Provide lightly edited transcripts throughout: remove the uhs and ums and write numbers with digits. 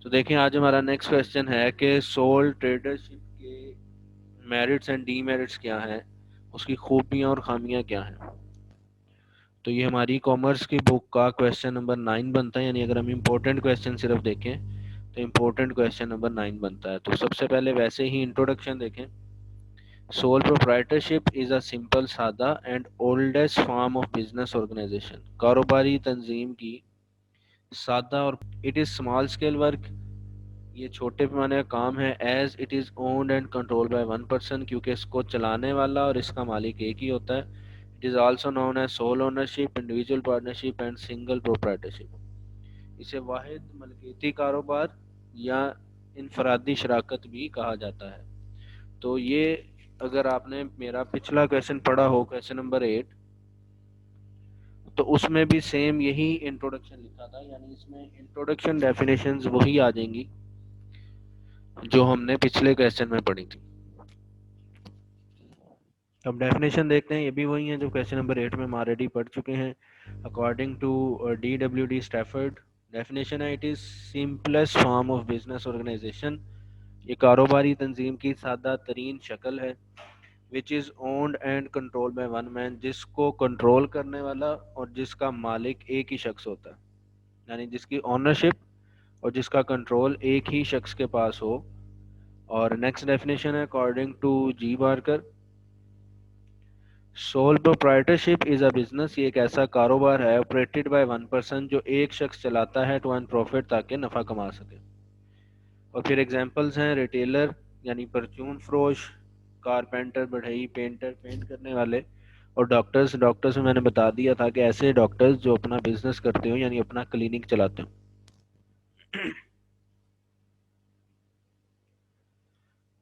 تو دیکھیں آج ہمارا نیکسٹ کویشچن ہے کہ سول ٹریڈرشپ کے میرٹس اینڈ ڈی میرٹس کیا ہیں، اس کی خوبیاں اور خامیاں کیا ہیں. تو یہ ہماری کامرس کی بک کا کویشچن نمبر 9 بنتا ہے، یعنی اگر ہم امپورٹنٹ کویشچن صرف دیکھیں تو امپورٹنٹ کویشچن نمبر 9 بنتا ہے. تو سب سے پہلے ویسے ہی انٹروڈکشن دیکھیں. Sole proprietorship is a simple, سادہ and oldest form of business organization. کاروباری تنظیم کی سادہ اور it is small scale work, یہ چھوٹے پیمانے کا کام ہے. As it is owned and control by one person, کیونکہ اس کو چلانے والا اور اس کا مالک ایک ہی ہوتا ہے. It is also known as sole ownership, individual partnership and single proprietorship. اسے واحد ملکیتی کاروبار یا انفرادی شراکت بھی کہا جاتا ہے. تو یہ اگر آپ نے میرا پچھلا کویشچن پڑھا ہو، کویشچن نمبر 8، تو اس میں بھی سیم یہی انٹروڈکشن لکھا تھا، یعنی اس میں انٹروڈکشن ڈیفینیشنز وہی آ جائیں گی جو ہم نے پچھلے کویشچن میں پڑھی تھی. اب ڈیفینیشن دیکھتے ہیں، یہ بھی وہی ہیں جو کویشچن نمبر 8 میں ہم آلریڈی پڑھ چکے ہیں. According to DWD Stafford, definition ہے it is simplest form of business organisation. یہ کاروباری تنظیم کی سادہ ترین شکل ہے. which is owned and controlled by one man، جس کو کنٹرول کرنے والا اور جس کا مالک ایک ہی شخص ہوتا ہے، یعنی جس کی اونرشپ اور جس کا کنٹرول ایک ہی شخص کے پاس ہو. اور نیکسٹ ڈیفینیشن ہے according to G Barker, sole proprietorship is a business, یہ ایک ایسا کاروبار ہے آپریٹڈ بائی ون پرسن جو ایک شخص چلاتا ہے ٹو ارن پروفٹ، تاکہ نفع کما سکے. اور پھر ایگزامپلز ہیں ریٹیلر یعنی پرچون فروش، کارپینٹر بڑھئی، پینٹر پینٹ کرنے والے، اور ڈاکٹرز میں نے بتا دیا تھا کہ ایسے ڈاکٹرز جو اپنا بزنس کرتے ہوں، یعنی اپنا کلینک چلاتے ہوں.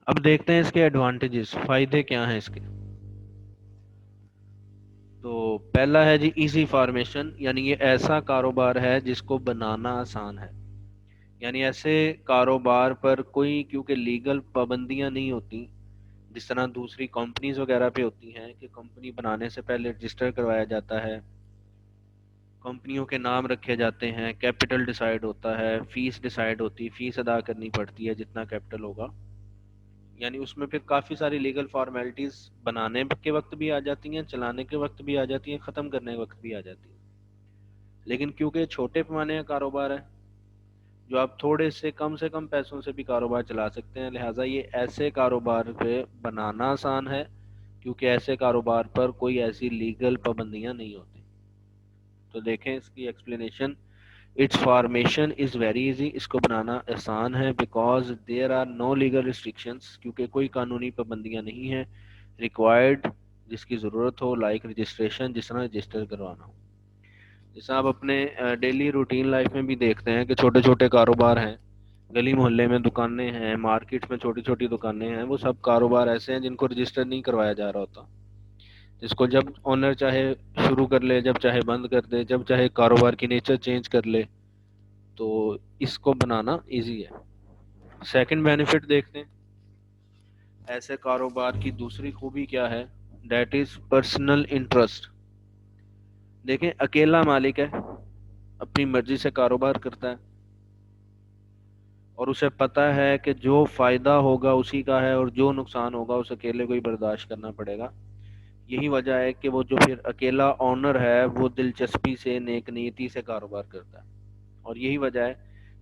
اب دیکھتے ہیں اس کے ایڈوانٹیجز، فائدے کیا ہیں اس کے. تو پہلا ہے جی ایزی فارمیشن، یعنی یہ ایسا کاروبار ہے جس کو بنانا آسان ہے. یعنی ایسے کاروبار پر کوئی کیونکہ لیگل پابندیاں نہیں ہوتی جس طرح دوسری کمپنیز وغیرہ پہ ہوتی ہیں کہ کمپنی بنانے سے پہلے رجسٹر کروایا جاتا ہے، کمپنیوں کے نام رکھے جاتے ہیں، کیپٹل ڈیسائیڈ ہوتا ہے، فیس ڈیسائیڈ ہوتی، فیس ادا کرنی پڑتی ہے جتنا کیپٹل ہوگا. یعنی اس میں پھر کافی ساری لیگل فارمیلٹیز بنانے کے وقت بھی آ جاتی ہیں، چلانے کے وقت بھی آ جاتی ہیں، ختم کرنے کے وقت بھی آ جاتی ہیں. لیکن کیونکہ چھوٹے پیمانے کا کاروبار ہے جو آپ تھوڑے سے کم پیسوں سے بھی کاروبار چلا سکتے ہیں، لہٰذا یہ ایسے کاروبار پہ بنانا آسان ہے کیونکہ ایسے کاروبار پر کوئی ایسی لیگل پابندیاں نہیں ہوتی. تو دیکھیں اس کی explanation, its formation is very easy, اس کو بنانا آسان ہے because there are no legal restrictions, کیونکہ کوئی قانونی پابندیاں نہیں ہیں. ریکوائرڈ، جس کی ضرورت ہو، لائک رجسٹریشن، جس طرح رجسٹر کروانا ہو. جیسے آپ اپنے ڈیلی روٹین لائف میں بھی دیکھتے ہیں کہ چھوٹے چھوٹے کاروبار ہیں، گلی محلے میں دکانیں ہیں، مارکیٹ میں چھوٹی چھوٹی دکانیں ہیں، وہ سب کاروبار ایسے ہیں جن کو رجسٹر نہیں کروایا جا رہا ہوتا، جس کو جب اونر چاہے شروع کر لے، جب چاہے بند کر دے، جب چاہے کاروبار کی نیچر چینج کر لے. تو اس کو بنانا ایزی ہے. سیکنڈ بینیفٹ دیکھتے ہیں ایسے کاروبار کی دوسری خوبی کیا ہے، دیٹ از پرسنل انٹرسٹ. دیکھیں اکیلا مالک ہے، اپنی مرضی سے کاروبار کرتا ہے اور اسے پتہ ہے کہ جو فائدہ ہوگا اسی کا ہے اور جو نقصان ہوگا اس اکیلے کو ہی برداشت کرنا پڑے گا. یہی وجہ ہے کہ وہ جو پھر اکیلا اونر ہے وہ دلچسپی سے، نیک نیتی سے کاروبار کرتا ہے، اور یہی وجہ ہے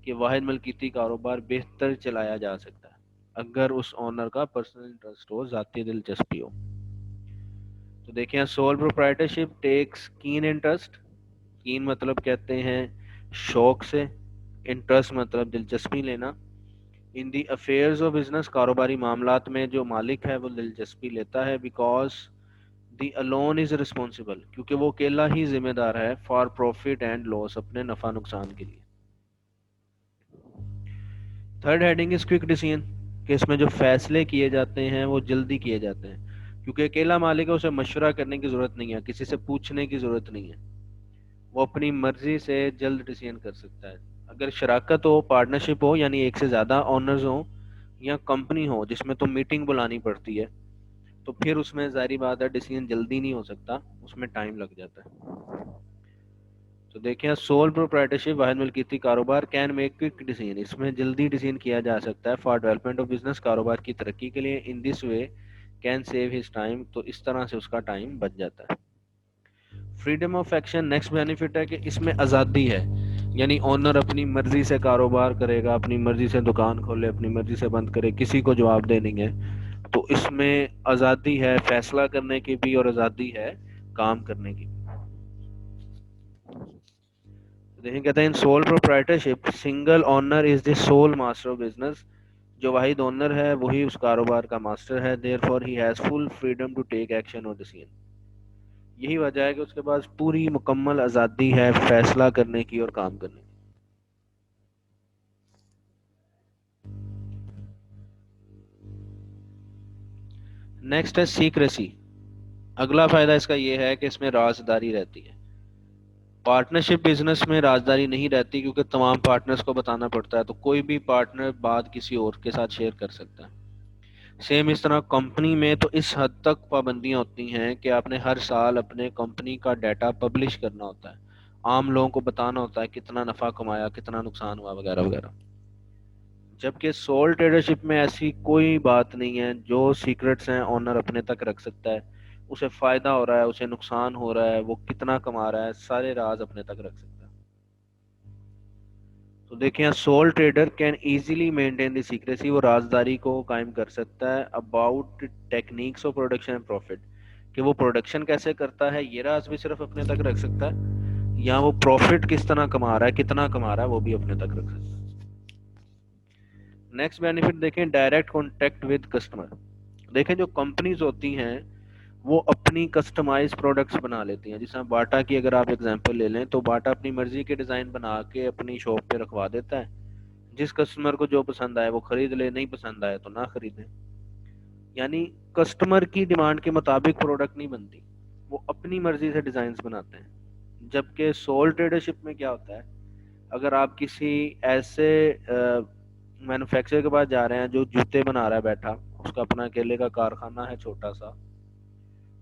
کہ واحد ملکیتی کاروبار بہتر چلایا جا سکتا ہے اگر اس اونر کا پرسنل انٹرسٹ ہو، ذاتی دلچسپی ہو. تو دیکھیں sole proprietorship takes keen interest, keen مطلب کہتے ہیں شوق سے، انٹرسٹ مطلب دلچسپی لینا. In the affairs of business, کاروباری معاملات میں جو مالک ہے وہ دلچسپی لیتا ہے. Because the alone is responsible، کیونکہ وہ اکیلا ہی ذمہ دار ہے فار پروفٹ اینڈ لاس، اپنے نفع نقصان کے لیے. تھرڈ ہیڈنگ از کوئک ڈیسیژن، کہ اس میں جو فیصلے کیے جاتے ہیں وہ جلدی کیے جاتے ہیں، کیونکہ اکیلا مالک ہے، اسے مشورہ کرنے کی ضرورت نہیں ہے، کسی سے پوچھنے کی ضرورت نہیں ہے، وہ اپنی مرضی سے جلد ڈیسیژن کر سکتا ہے. اگر شراکت ہو، پارٹنرشپ ہو، یعنی ایک سے زیادہ اونرز ہوں، یا کمپنی ہو جس میں تو میٹنگ بلانی پڑتی ہے، تو پھر اس میں ظاہری بات ہے ڈیسیژن جلدی نہیں ہو سکتا، اس میں ٹائم لگ جاتا ہے. تو دیکھیں سول پروپرائٹرشپ واحد ملکیتی کاروبار کین میک کوئک ڈیسیژن، اس میں جلدی ڈیسیژن کیا جا سکتا ہے فار ڈیولپمنٹ آف بزنس، کاروبار کی ترقی کے لیے، in this way can save his time, تو اس طرح سے اس کا ٹائم بچ جاتا ہے۔ Freedom of action next benefit ہے کہ اس میں آزادی ہے، یعنی اونر اپنی مرضی سے کاروبار کرے گا، اپنی مرضی سے دکان کھولے، اپنی مرضی سے بند کرے، کسی کو جواب دے نہیں ہے، تو اس میں آزادی ہے فیصلہ کرنے کی بھی اور آزادی ہے کام کرنے کی۔ دیکھیں کہتے ہیں sole proprietorship single owner is the civil master of business, جو واحد اونر ہے وہی اس کاروبار کا ماسٹر ہے، therefore he has full freedom to take action اور ڈیسیژن، یہی وجہ ہے کہ اس کے پاس پوری مکمل آزادی ہے فیصلہ کرنے کی اور کام کرنے کی۔ نیکسٹ ہے سیکریسی، اگلا فائدہ اس کا یہ ہے کہ اس میں رازداری رہتی ہے۔ پارٹنرشپ بزنس میں رازداری نہیں رہتی کیونکہ تمام پارٹنرز کو بتانا پڑتا ہے، تو کوئی بھی پارٹنر بات کسی اور کے ساتھ شیئر کر سکتا ہے۔ سیم اس طرح کمپنی میں تو اس حد تک پابندیاں ہوتی ہیں کہ آپ نے ہر سال اپنے کمپنی کا ڈیٹا پبلش کرنا ہوتا ہے، عام لوگوں کو بتانا ہوتا ہے کتنا نفع کمایا، کتنا نقصان ہوا، وغیرہ وغیرہ۔ جبکہ سول ٹریڈرشپ میں ایسی کوئی بات نہیں ہے، جو سیکرٹس ہیں اونر اپنے تک رکھ سکتا ہے، اسے فائدہ ہو رہا ہے، اسے نقصان ہو رہا ہے، وہ کتنا کما رہا ہے، سارے راز اپنے تک رکھ سکتا ہے۔ تو دیکھیں sole trader can easily maintain the secrecy, وہ رازداری کو قائم کر سکتا ہے about techniques of production and profit, کہ وہ پروڈکشن کیسے کرتا ہے یہ راز بھی صرف اپنے تک رکھ سکتا ہے، یا وہ پروفٹ کس طرح کما رہا ہے، کتنا کما رہا ہے، وہ بھی اپنے تک رکھ سکتا ہے۔ نیکسٹ بینیفٹ دیکھیں ڈائریکٹ کانٹیکٹ ود کسٹمر، دیکھیں جو کمپنیز ہوتی ہیں وہ اپنی کسٹمائز پروڈکٹس بنا لیتی ہیں، جیسے باٹا کی اگر آپ اگزامپل لے لیں تو باٹا اپنی مرضی کے ڈیزائن بنا کے اپنی شاپ پہ رکھوا دیتا ہے، جس کسٹمر کو جو پسند آئے وہ خرید لے، نہیں پسند آئے تو نہ خریدے، یعنی کسٹمر کی ڈیمانڈ کے مطابق پروڈکٹ نہیں بنتی، وہ اپنی مرضی سے ڈیزائنز بناتے ہیں۔ جبکہ سول ٹریڈرشپ میں کیا ہوتا ہے، اگر آپ کسی ایسے مینوفیکچرر کے پاس جا رہے ہیں جو جوتے بنا رہا ہے بیٹھا، اس کا اپنا اکیلے کا کارخانہ ہے چھوٹا سا،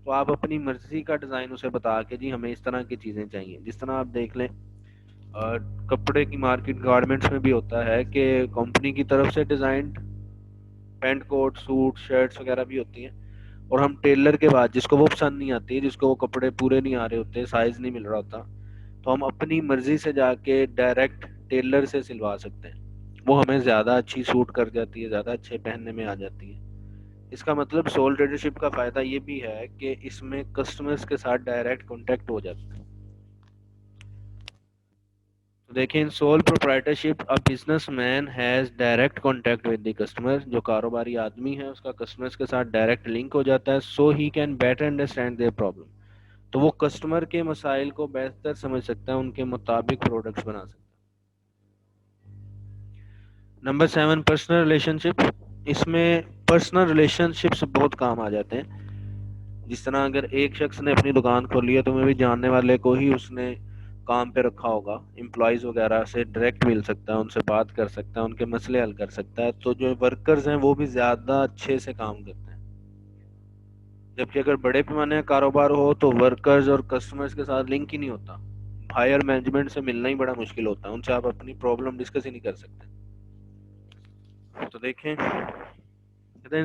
تو آپ اپنی مرضی کا ڈیزائن اسے بتا کے جی ہمیں اس طرح کی چیزیں چاہیے، جس طرح آپ دیکھ لیں کپڑے کی مارکیٹ گارمنٹس میں بھی ہوتا ہے کہ کمپنی کی طرف سے ڈیزائنڈ پینٹ کوٹ سوٹ شرٹس وغیرہ بھی ہوتی ہیں، اور ہم ٹیلر کے بعد جس کو وہ پسند نہیں آتی، جس کو وہ کپڑے پورے نہیں آ رہے ہوتے، سائز نہیں مل رہا ہوتا، تو ہم اپنی مرضی سے جا کے ڈائریکٹ ٹیلر سے سلوا سکتے ہیں، وہ ہمیں زیادہ اچھی سوٹ کر جاتی ہے، زیادہ اچھے پہننے میں آ جاتی ہے۔ اس کا مطلب سول ٹریڈرشپ کا فائدہ یہ بھی ہے کہ اس میں کسٹمرز کے ساتھ ڈائریکٹ کانٹیکٹ ہو جاتا ہے۔ تو دیکھیں sole proprietorship a business man has direct contact with the customer, جو کاروباری آدمی ہے اس کا کسٹمرز کے ساتھ ڈائریکٹ لنک ہو جاتا ہے، so he can better understand their problem, تو وہ کسٹمر کے مسائل کو بہتر سمجھ سکتا ہے، ان کے مطابق پروڈکٹس بنا سکتا ہے۔ نمبر 7 پرسنل ریلیشن شپ، اس میں پرسنل ریلیشن شپس بہت کام آ جاتے ہیں، جس طرح اگر ایک شخص نے اپنی دکان کھولی ہے تو میں بھی جاننے والے کو ہی اس نے کام پہ رکھا ہوگا، امپلائیز وغیرہ سے ڈائریکٹ مل سکتا ہے، ان سے بات کر سکتا ہے، ان کے مسئلے حل کر سکتا ہے، تو جو ورکرز ہیں وہ بھی زیادہ اچھے سے کام کرتے ہیں۔ جبکہ اگر بڑے پیمانے کا کاروبار ہو تو ورکرز اور کسٹمرز کے ساتھ لنک ہی نہیں ہوتا، ہائر مینجمنٹ سے ملنا ہی بڑا مشکل ہوتا ہے، ان سے آپ اپنی پرابلم ڈسکس ہی نہیں کر سکتے۔ تو دیکھیں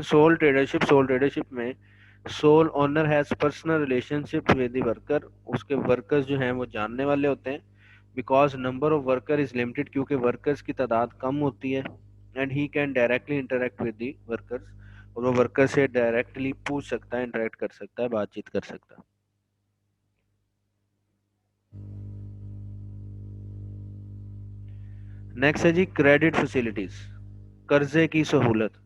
سول ٹریڈرشپ میں sole owner has personal relationship with the worker, اس کے ورکرز جو ہیں وہ جاننے والے ہوتے ہیں، because number of worker is limited, کیونکہ ورکرز کی تعداد کم ہوتی ہے، and he can directly interact with the workers, اور وہ ورکر سے ڈائریکٹلی پوچھ سکتا ہے، انٹریکٹ کر سکتا ہے، بات چیت کر سکتا ہے۔ نیکسٹ ہے جی کریڈٹ فیسلٹیز، قرضے کی سہولت،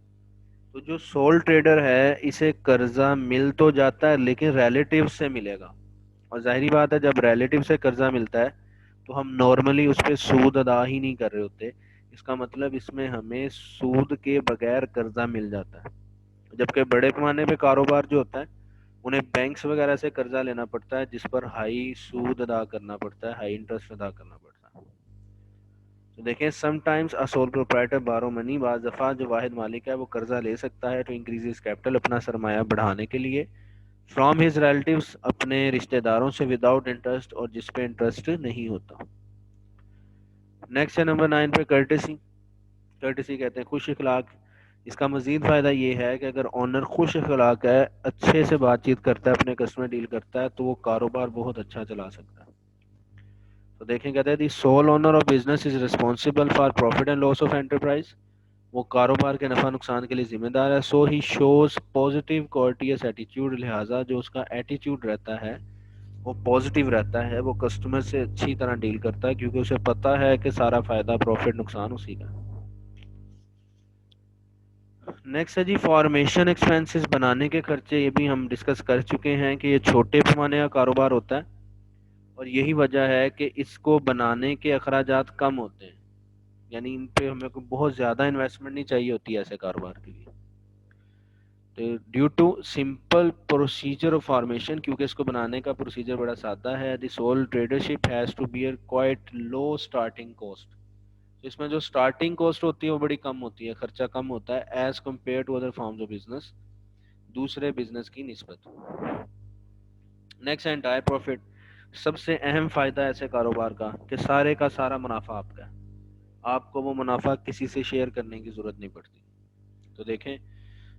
تو جو سول ٹریڈر ہے اسے قرضہ مل تو جاتا ہے لیکن ریلیٹیو سے ملے گا، اور ظاہری بات ہے جب ریلیٹیو سے قرضہ ملتا ہے تو ہم نارملی اس پہ سود ادا ہی نہیں کر رہے ہوتے، اس کا مطلب اس میں ہمیں سود کے بغیر قرضہ مل جاتا ہے۔ جبکہ بڑے پیمانے پہ کاروبار جو ہوتا ہے انہیں بینکس وغیرہ سے قرضہ لینا پڑتا ہے، جس پر ہائی سود ادا کرنا پڑتا ہے، ہائی انٹرسٹ ادا کرنا پڑتا ہے۔ تو دیکھیں سم ٹائمز ا سول پروپرائٹر بارو منی، بعض دفعہ جو واحد مالک ہے وہ قرضہ لے سکتا ہے ٹو انکریز ہز کیپٹل، اپنا سرمایہ بڑھانے کے لیے، فرام ہز ریلیٹیوز اپنے رشتہ داروں سے وداؤٹ انٹرسٹ اور جس پہ انٹرسٹ نہیں ہوتا. نیکسٹ ہے نمبر 9 پہ کرٹسی. کرٹسی کہتے ہیں خوش اخلاق. اس کا مزید فائدہ یہ ہے کہ اگر اونر خوش اخلاق ہے, اچھے سے بات چیت کرتا ہے, اپنے کسٹمر ڈیل کرتا ہے, تو وہ کاروبار بہت اچھا چلا سکتا ہے. تو دیکھیں کہتے ہیں the sole owner of business is responsible for profit and loss of enterprise. وہ کاروبار کے نفع نقصان کے لیے ذمہ دار ہے. سو ہی شوز پازیٹیو کوارٹیس ایٹیٹیوڈ, لہٰذا جو اس کا ایٹیٹیوڈ رہتا ہے وہ پازیٹیو رہتا ہے, وہ کسٹمر سے اچھی طرح ڈیل کرتا ہے کیونکہ اسے پتا ہے کہ سارا فائدہ پروفٹ نقصان اسی کا. نیکسٹ ہے جی فارمیشن ایکسپینسز, بنانے کے خرچے. یہ بھی ہم ڈسکس کر چکے ہیں کہ یہ چھوٹے پیمانے کا کاروبار ہوتا ہے اور یہی وجہ ہے کہ اس کو بنانے کے اخراجات کم ہوتے ہیں, یعنی ان پہ ہمیں کو بہت زیادہ انویسٹمنٹ نہیں چاہیے ہوتی ہے ایسے کاروبار کے لیے. Due to simple procedure of formation, کیونکہ اس کو بنانے کا پروسیجر بڑا سادہ ہے. The sole tradership has to bear quite low starting cost. اس میں جو اسٹارٹنگ کوسٹ ہوتی ہے وہ بڑی کم ہوتی ہے, خرچہ کم ہوتا ہے as compare to other forms of business, دوسرے بزنس کی نسبت. Next undivided profit. سب سے اہم فائدہ ایسے کاروبار کا سارے کا سارا منافع آپ کا ہے, آپ کو وہ منافع کسی سے شیئر کرنے کی ضرورت نہیں پڑتی. تو دیکھیں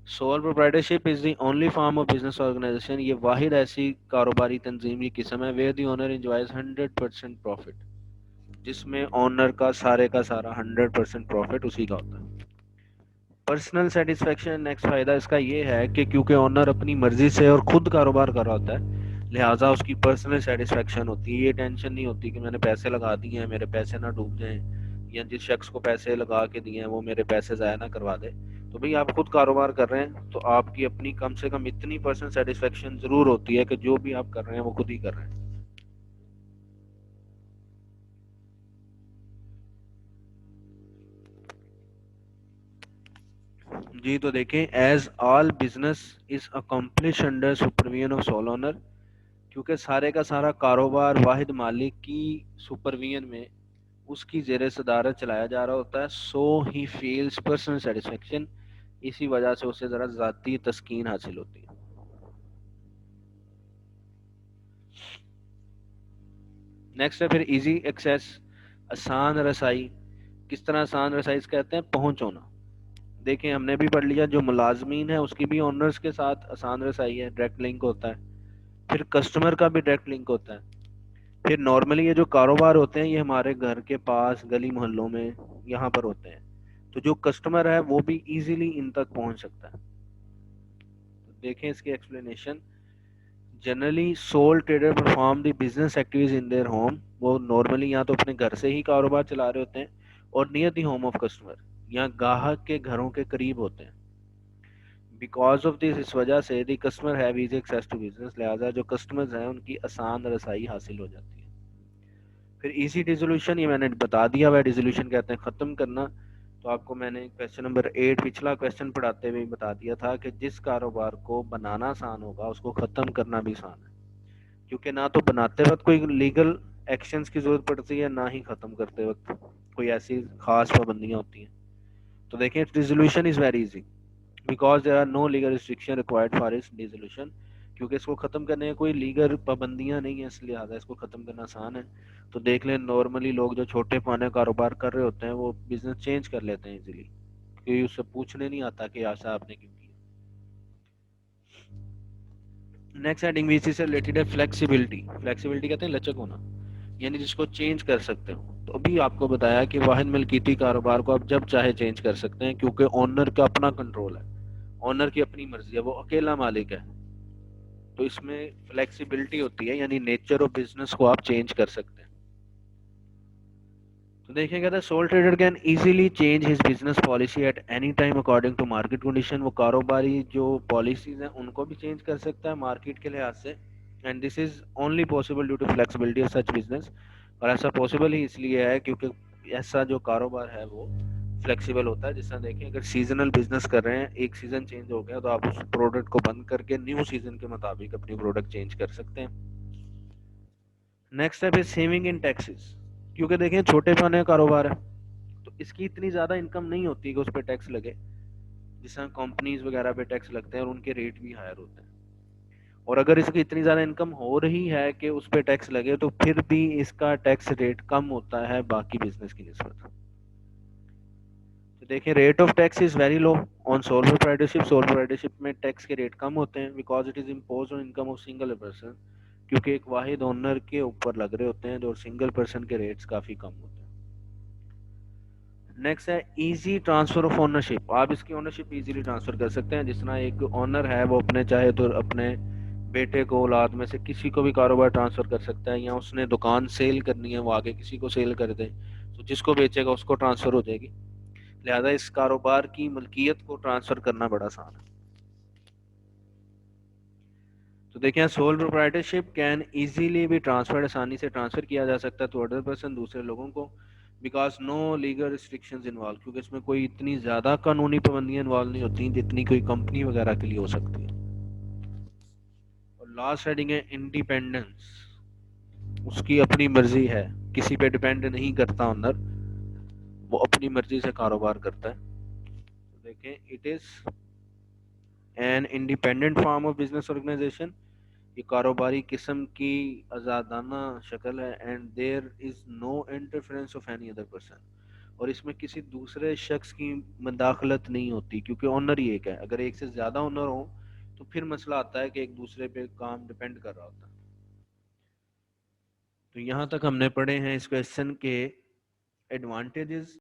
sole proprietorship is the only form of business organisation, یہ واحد ایسی کاروباری تنظیم کی قسم ہے where the owner enjoys 100% profit, جس میں اونر کا سارا 100% پروفٹ اسی کا ہوتا ہے. Personal satisfaction. نیکسٹ فائدہ اس کا یہ ہے کہ کیونکہ اونر اپنی مرضی سے اور خود کاروبار کر رہا ہوتا ہے, لہٰذا اس کی پرسنل سیٹسفیکشن ہوتی ہے. یہ ٹینشن نہیں ہوتی کہ میں نے پیسے لگا دیے ہیں میرے پیسے نہ ڈوب جائیں, یا جس شخص کو پیسے لگا کے دیے ہیں وہ میرے پیسے ضائع نہ کروا دے. تو بھئی آپ خود کاروبار کر رہے ہیں تو آپ کی اپنی کم سے کم اتنی پرسنل سیٹسفیکشن ضرور ہوتی ہے کہ جو بھی آپ کر رہے ہیں وہ خود ہی کر رہے ہیں. جی تو دیکھیں as all business is accomplish under supervision of sole owner, کیونکہ سارے کا سارا کاروبار واحد مالک کی سپرویژن میں اس کی زیر صدارت چلایا جا رہا ہوتا ہے. So he feels personal satisfaction, اسی وجہ سے اسے ذرا ذاتی تسکین حاصل ہوتی ہے. نیکسٹ ہے پھر ایزی ایکسیس, آسان رسائی. کس طرح آسان رسائی کہتے ہیں؟ پہنچ ہونا. دیکھیں ہم نے بھی پڑھ لیا جو ملازمین ہے اس کی بھی اونرز کے ساتھ آسان رسائی ہے, ڈائریکٹ لنک ہوتا ہے. پھر کسٹمر کا بھی ڈائریکٹ لنک ہوتا ہے. پھر نارملی یہ جو کاروبار ہوتے ہیں یہ ہمارے گھر کے پاس گلی محلوں میں یہاں پر ہوتے ہیں, تو جو کسٹمر ہے وہ بھی ایزیلی ان تک پہنچ سکتا ہے. دیکھیں اس کی explanation. Generally sole trader perform the business activities in their home, وہ نارملی یا تو اپنے گھر سے ہی کاروبار چلا رہے ہوتے ہیں اور near the home of customer, یا گاہک کے گھروں کے قریب ہوتے ہیں. بیکاز آف دس, اس وجہ سے the customer have easy access to business, لہٰذا جو کسٹمرز ہیں ان کی آسان رسائی حاصل ہو جاتی ہے. پھر ایزی ڈیزولوشن, یہ میں نے بتا دیا ہوا ہے ڈیزولوشن کہتے ہیں ختم کرنا. تو آپ کو میں نے کویسچن نمبر 8 پچھلا کویسچن پڑھاتے ہوئے بتا دیا تھا کہ جس کاروبار کو بنانا آسان ہوگا اس کو ختم کرنا بھی آسان ہے, کیونکہ نہ تو بناتے وقت کوئی لیگل ایکشنز کی ضرورت پڑتی ہے, نہ ہی ختم کرتے وقت کوئی ایسی خاص پابندیاں ہوتی ہیں. تو دیکھیں resolution is very easy because there are no legal restriction required for its resolution, کیونکہ اس کو ختم کرنے میں کوئی لیگل پابندیاں نہیں ہیں, اس لہٰذا اس کو ختم کرنا آسان ہے. تو دیکھ لیں نارملی لوگ جو چھوٹے پانے کاروبار کر رہے ہوتے ہیں وہ بزنس چینج کر لیتے ہیں ایزیلی, کیونکہ اس سے پوچھنے نہیں آتا کہ ایسا آپ نے کیوں کیا. نیکسٹ ہیڈنگ وی سی سے ریلیٹڈ ہے فلیکسیبلٹی. فلیکسیبلٹی کہتے ہیں لچک ہونا, یعنی جس کو چینج کر سکتے ہو. تو ابھی آپ کو بتایا کہ واحد ملکیتی کاروبار کو آپ جب چاہے چینج کر سکتے ہیں, کیونکہ اونر کا اپنا کنٹرول ہے, اونر کی اپنی مرضی ہے, وہ اکیلا مالک ہے. تو اس میں فلیکسیبلٹی ہوتی ہے, یعنی نیچر آف بزنس کو آپ چینج کر سکتے ہیں. تو دیکھیں کہتے ہیں sole trader can easily change his business policy at any time according to market condition. وہ کاروباری جو پالیسیز ہیں ان کو بھی چینج کر سکتا ہے مارکیٹ کے لحاظ سے, and this is only possible due to flexibility of such business. اور ایسا پاسبل ہی اس لیے ہے کیونکہ ایسا جو کاروبار ہے وہ فلیکسیبل ہوتا ہے. جس طرح دیکھیں اگر سیزنل بزنس کر رہے ہیں, ایک سیزن چینج ہو گیا تو آپ اس پروڈکٹ کو بند کر کے نیو سیزن کے مطابق اپنی پروڈکٹ چینج کر سکتے ہیں. نیکسٹ ہے سیونگ ان ٹیکسز. کیونکہ دیکھیں چھوٹے پانے کاروبار ہے تو اس کی اتنی زیادہ انکم نہیں ہوتی کہ اس پہ ٹیکس لگے, جس طرح کمپنیز وغیرہ پہ ٹیکس لگتے ہیں اور ان کے ریٹ بھی ہائر ہوتے ہیں. اور اگر اس کی اتنی زیادہ انکم ہو رہی ہے کہ اس پہ ٹیکس لگے تو پھر بھی اس کا ٹیکس ریٹ کم ہوتا ہے باقی بزنس کی نسبت. تو دیکھیں rate of tax is very low on sole proprietorship. Sole proprietorship میں ٹیکس کے ریٹ کم ہوتے ہیں because it is impose on income of single person, کیونکہ ایک واحد اونر کے اوپر لگ رہے ہوتے ہیں اور سنگل پرسن کے ریٹس کافی کم ہوتے ہیں. نیکسٹ ہے ایزی ٹرانسفر آف اونرشپ. آپ اس کی اونرشپ ایزیلی ٹرانسفر کر سکتے ہیں. جس طرح ایک اونر ہے وہ اپنے چاہے تو اپنے بیٹے کو اولاد میں سے کسی کو بھی کاروبار ٹرانسفر کر سکتا ہے, یا اس نے دکان سیل کرنی ہے وہ آگے کسی کو سیل کر دے تو جس کو بیچے گا اس کو ٹرانسفر ہو جائے گی. لہذا اس کاروبار کی ملکیت کو ٹرانسفر کرنا بڑا آسان ہے. تو دیکھیں سول پروپرائٹرشپ کین ایزیلی بھی ٹرانسفر, آسانی سے ٹرانسفر کیا جا سکتا ہے ٹو ادر پرسن, دوسرے لوگوں کو, because no legal restrictions involve, کیونکہ اس میں کوئی اتنی زیادہ قانونی پابندیاں انوالو نہیں ہوتی جتنی کوئی کمپنی وغیرہ کے لیے ہو سکتی ہے. اور لاسٹ ہیڈنگ ہے انڈیپینڈنس. اس کی اپنی مرضی ہے, کسی پہ ڈیپینڈ نہیں کرتا اونر, وہ اپنی مرضی سے کاروبار کرتا ہے. تو دیکھیں it is an independent form of business organisation. یہ کاروباری قسم کی آزادانہ شکل ہے. And there is no interference of any other person. اور اس میں کسی دوسرے شخص کی مداخلت نہیں ہوتی کیونکہ اونر ہی ایک ہے. اگر ایک سے زیادہ اونر ہو تو پھر مسئلہ آتا ہے کہ ایک دوسرے پہ کام ڈیپینڈ کر رہا ہوتا ہے. تو یہاں تک ہم نے پڑھے ہیں اس کویسچن کے ایڈوانٹیجز.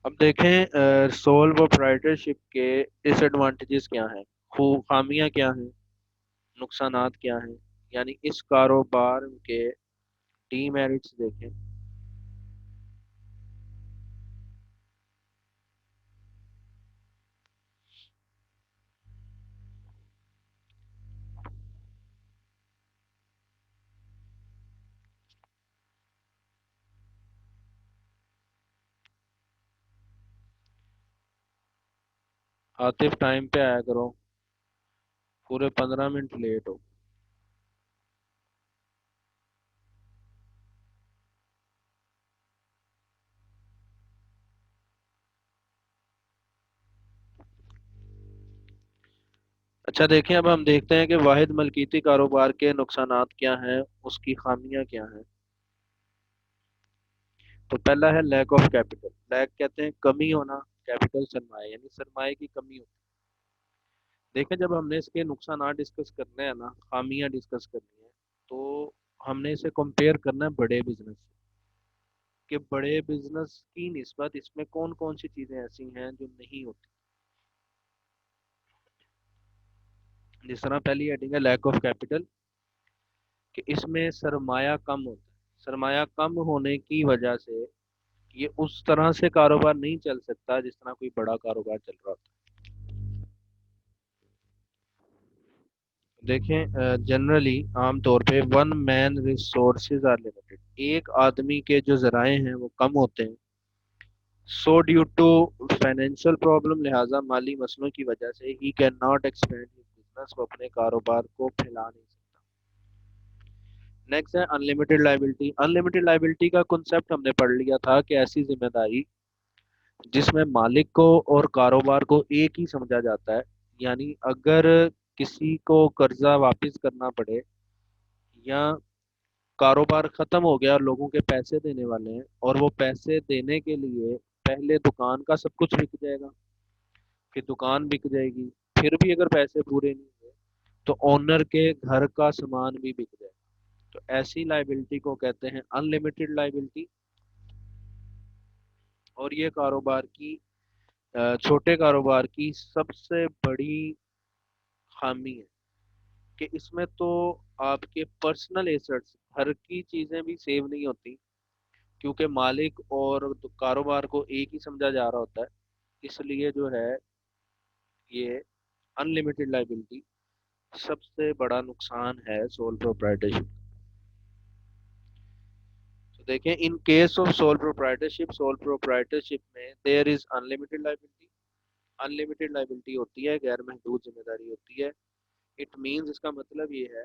اب دیکھیں سول پروپرائٹرشپ کے ڈس ایڈوانٹیجز کیا ہیں, خامیاں کیا ہیں, نقصانات کیا ہیں, یعنی اس کاروبار کے ڈی میرٹس دیکھیں. عاطف ٹائم پہ آیا کرو, پورے 15 منٹ لیٹ ہو. اچھا دیکھیں اب ہم دیکھتے ہیں کہ واحد ملکیتی کاروبار کے نقصانات کیا ہیں, اس کی خامیاں کیا ہیں. تو پہلا ہے لیک آف کیپٹل. لیک کہتے ہیں کمی ہونا, کیپٹل سرمایہ یعنی سرمایہ کی کمی ہوتی. دیکھیں جب ہم نے اس کے نقصانات ڈسکس کرنے ہیں نا, خامیاں ڈسکس کرنی ہے, تو ہم نے اسے کمپیئر کرنا ہے بڑے بزنس سے, کہ بڑے بزنس کی نسبت اس میں کون کون سی چیزیں ایسی ہیں جو نہیں ہوتی. جس طرح پہلی ہیڈنگ ہے لیک آف کیپٹل, کہ اس میں سرمایہ کم ہوتا ہے. سرمایہ کم ہونے کی وجہ سے یہ اس طرح سے کاروبار نہیں چل سکتا جس طرح کوئی بڑا کاروبار چل رہا ہوتا ہے. دیکھیں جنرلی عام طور پہ one man resources are limited. ایک آدمی کے جو ذرائع ہیں وہ کم ہوتے ہیں. So due to financial problem, لہذا مالی مسئلوں کی وجہ سے ہی کین ناٹ ایکسپینڈ بزنس, وہ اپنے کاروبار کو پھیلا نہیں سکتا. نیکسٹ ہے انلمیٹڈ لائبلٹی. انلمیٹڈ لائبلٹی کا کنسپٹ ہم نے پڑھ لیا تھا کہ ایسی ذمہ داری جس میں مالک کو اور کاروبار کو ایک ہی سمجھا جاتا ہے. یعنی اگر کسی کو قرضہ واپس کرنا پڑے یا کاروبار ختم ہو گیا اور لوگوں کے پیسے دینے والے ہیں, اور وہ پیسے دینے کے لیے پہلے دکان کا سب کچھ بک جائے گا, پھر دکان بک جائے گی, پھر بھی اگر پیسے پورے نہیں ہوئے تو اونر کے گھر کا سامان بھی بک جائے گا. تو ایسی لائبلٹی کو کہتے ہیں انلمیٹڈ لائبلٹی. اور یہ کاروبار کی چھوٹے کاروبار کی سب سے بڑی خامی ہے کہ اس میں تو آپ کے پرسنل ایسٹس, گھر کی چیزیں بھی سیو نہیں ہوتی, کیونکہ مالک اور کاروبار کو ایک ہی سمجھا جا رہا ہوتا ہے. اس لیے جو ہے یہ انلمیٹڈ لائبلٹی سب سے بڑا نقصان ہے سول پروپرائٹرشپ. تو دیکھیں in case of civil proprietorship میں دیر از انلمیٹڈ لائبلٹی. انلمیٹڈ لائبلٹی ہوتی ہے, غیر محدود ذمہ داری ہوتی ہے. اٹ مینز, اس کا مطلب یہ ہے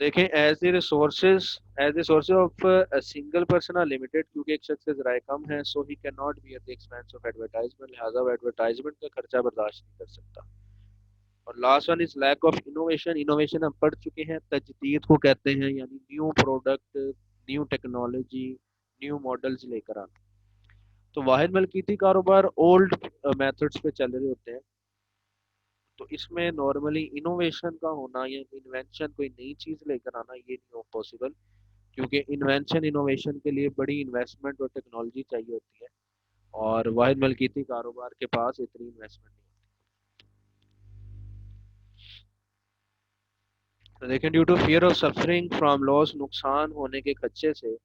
دیکھیں as a sources of single person are limited, کیونکہ ایک شخص کے ذرائع کم ہیں، so he can not be at the expense of advertisement, لہٰذا وہ ایڈورٹائزمنٹ کا خرچہ برداشت نہیں کر سکتا۔ اور last one is lack of innovation, innovation ہم پڑھ چکے ہیں، تجدید کو کہتے ہیں، یعنی new product, new technology, new models لے کر آنا۔ تو واحد ملکیتی کاروبار اولڈ میتھڈس پہ چل رہے ہوتے ہیں، تو اس میں نارملی انوویشن کا ہونا یا انوینشن، کوئی نئی چیز لے کر آنا، یہ نہیں ہو پاسبل، کیونکہ انوویشن کے لیے بڑی انویسٹمنٹ اور ٹیکنالوجی چاہیے ہوتی ہے، اور واحد ملکیتی کاروبار کے پاس اتنی انویسٹمنٹ نہیں ہوتی۔ تو دیکھیں due to fear of suffering from loss, نقصان ہونے کے خدشے سے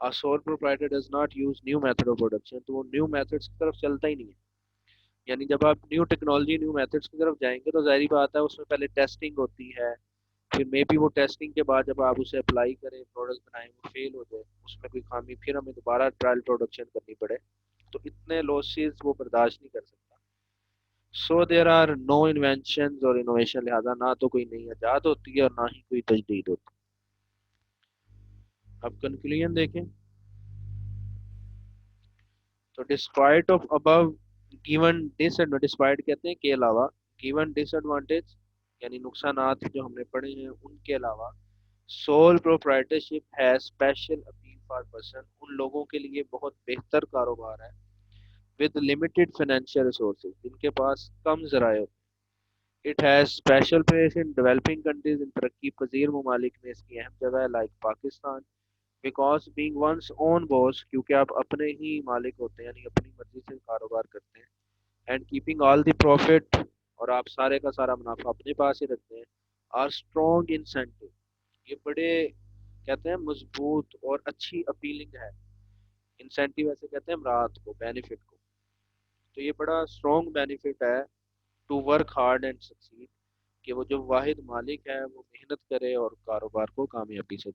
sole proprietor does not use new method of production, تو وہ نیو میتھڈس کی طرف چلتا ہی نہیں ہے۔ یعنی جب آپ نیو ٹیکنالوجی، نیو میتھڈس کی طرف جائیں گے تو ظاہری بات ہے اس میں پہلے ٹیسٹنگ ہوتی ہے، پھر مے بی وہ ٹیسٹنگ کے بعد جب آپ اسے اپلائی کریں، پروڈکٹ بنائیں، وہ فیل ہو جائے، اس میں کوئی خامی، پھر ہمیں دوبارہ ٹرائل پروڈکشن کرنی پڑے، تو اتنے لاسز وہ برداشت نہیں کر سکتا۔ سو دیر آر نو انوینشن اور انوویشن، لہٰذا نہ تو کوئی نئی ایجاد ہوتی ہے اور نہ ہی کوئی تجدید ہوتی ہے۔ اب کنکلوژن دیکھیں تو despite of above given disadvantage, despite کہتے ہیں کے علاوہ، گیون ڈس ایڈوانٹیج یعنی نقصانات جو ہم نے پڑھے ہیں ان کے علاوہ، سول پروپرائٹرشپ ہے اسپیشل اپیل فار پرسن، ان لوگوں کے لیے بہت بہتر کاروبار ہے، ود لمیٹڈ فائنینشیل ریسورسز، جن کے پاس کم ذرائع ہوتے ہیں۔ It has special place in developing countries, ان ترقی پذیر ممالک میں اس کی اہم جگہ ہے، like Pakistan, because being one's own boss, کیونکہ آپ اپنے ہی مالک ہوتے ہیں، یعنی اپنی مرضی سے کاروبار کرتے ہیں، and keeping all the profit, اور آپ سارے کا سارا منافع اپنے پاس ہی رکھتے ہیں، آر اسٹرانگ انسینٹو، یہ بڑے کہتے ہیں مضبوط اور اچھی اپیلنگ ہے، انسینٹیو ایسے کہتے ہیں امراض کو، بینیفٹ کو، تو یہ بڑا اسٹرانگ بینیفٹ ہے to work hard and succeed, کہ وہ جو واحد مالک ہے وہ محنت کرے اور کاروبار کو کامیابی سے